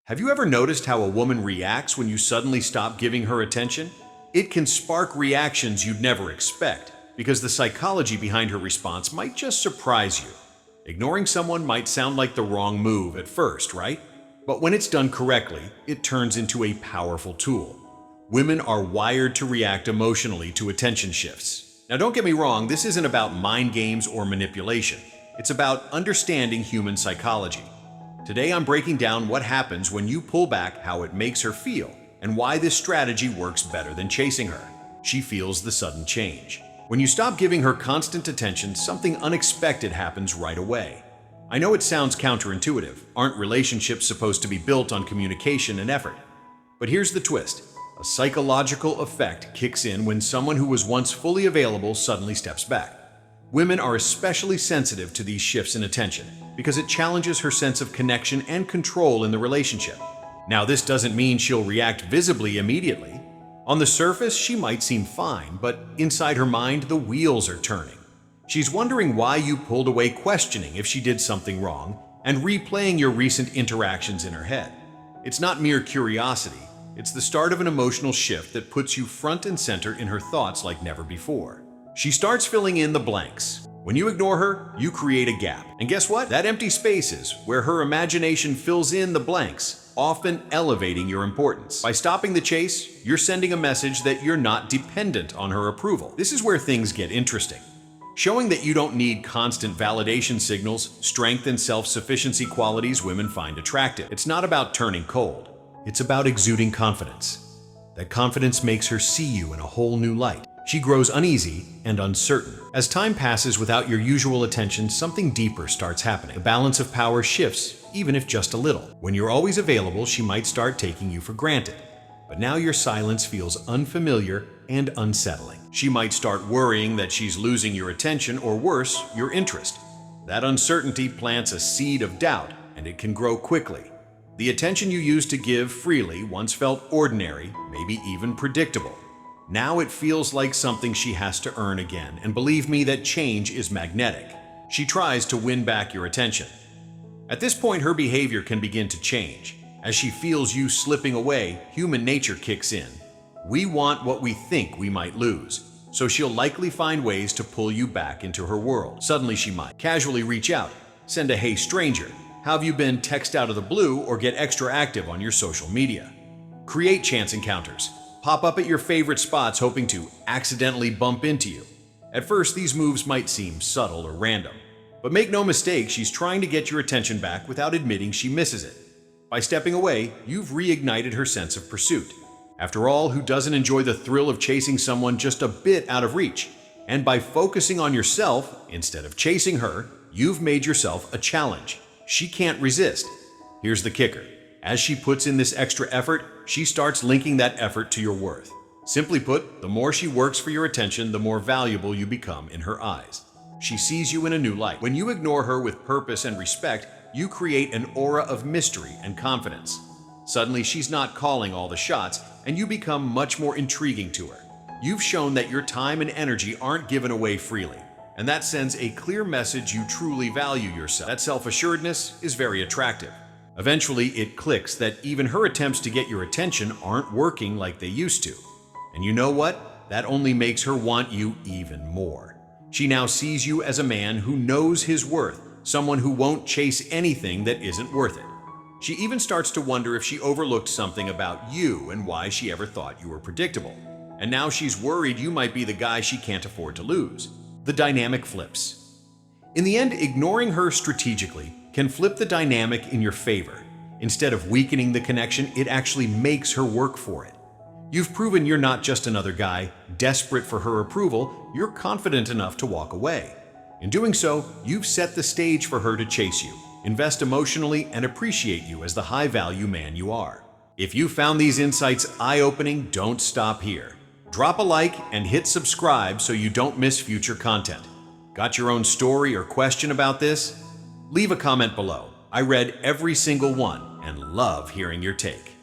Have you ever noticed how a woman reacts when you suddenly stop giving her attention? It can spark reactions you'd never expect, because the psychology behind her response might just surprise you. Ignoring someone might sound like the wrong move at first, right? But when it's done correctly, it turns into a powerful tool. Women are wired to react emotionally to attention shifts. Now don't get me wrong, this isn't about mind games or manipulation. It's about understanding human psychology. Today I'm breaking down what happens when you pull back, how it makes her feel, and why this strategy works better than chasing her. She feels the sudden change. When you stop giving her constant attention, something unexpected happens right away. I know it sounds counterintuitive. Aren't relationships supposed to be built on communication and effort? But here's the twist. A psychological effect kicks in when someone who was once fully available suddenly steps back. Women are especially sensitive to these shifts in attention because it challenges her sense of connection and control in the relationship. Now, this doesn't mean she'll react visibly immediately. On the surface, she might seem fine, but inside her mind, the wheels are turning. She's wondering why you pulled away, questioning if she did something wrong, and replaying your recent interactions in her head. It's not mere curiosity. It's the start of an emotional shift that puts you front and center in her thoughts like never before. She starts filling in the blanks. When you ignore her, you create a gap. And guess what? That empty space is where her imagination fills in the blanks, often elevating your importance. By stopping the chase, you're sending a message that you're not dependent on her approval. This is where things get interesting. Showing that you don't need constant validation signals, strength and self-sufficiency qualities women find attractive. It's not about turning cold. It's about exuding confidence. That confidence makes her see you in a whole new light. She grows uneasy and uncertain. As time passes without your usual attention, something deeper starts happening. The balance of power shifts, even if just a little. When you're always available, she might start taking you for granted. But now your silence feels unfamiliar and unsettling. She might start worrying that she's losing your attention or worse, your interest. That uncertainty plants a seed of doubt, and it can grow quickly. The attention you used to give freely once felt ordinary, maybe even predictable. Now it feels like something she has to earn again, and believe me that change is magnetic. She tries to win back your attention. At this point, her behavior can begin to change. As she feels you slipping away, human nature kicks in. We want what we think we might lose, so she'll likely find ways to pull you back into her world. Suddenly she might casually reach out, send a "Hey stranger, how have you been?" text out of the blue, or get extra active on your social media. Create chance encounters. Pop up at your favorite spots hoping to accidentally bump into you. At first, these moves might seem subtle or random. But make no mistake, she's trying to get your attention back without admitting she misses it. By stepping away, you've reignited her sense of pursuit. After all, who doesn't enjoy the thrill of chasing someone just a bit out of reach? And by focusing on yourself, instead of chasing her, you've made yourself a challenge. She can't resist. Here's the kicker. As she puts in this extra effort, she starts linking that effort to your worth. Simply put, the more she works for your attention, the more valuable you become in her eyes. She sees you in a new light. When you ignore her with purpose and respect, you create an aura of mystery and confidence. Suddenly, she's not calling all the shots, and you become much more intriguing to her. You've shown that your time and energy aren't given away freely, and that sends a clear message you truly value yourself. That self-assuredness is very attractive. Eventually, it clicks that even her attempts to get your attention aren't working like they used to. And you know what? That only makes her want you even more. She now sees you as a man who knows his worth, someone who won't chase anything that isn't worth it. She even starts to wonder if she overlooked something about you and why she ever thought you were predictable. And now she's worried you might be the guy she can't afford to lose. The dynamic flips. In the end, ignoring her strategically can flip the dynamic in your favor. Instead of weakening the connection, it actually makes her work for it. You've proven you're not just another guy, desperate for her approval. You're confident enough to walk away. In doing so, you've set the stage for her to chase you, invest emotionally, and appreciate you as the high-value man you are. If you found these insights eye-opening, don't stop here. Drop a like and hit subscribe so you don't miss future content. Got your own story or question about this? Leave a comment below. I read every single one and love hearing your take.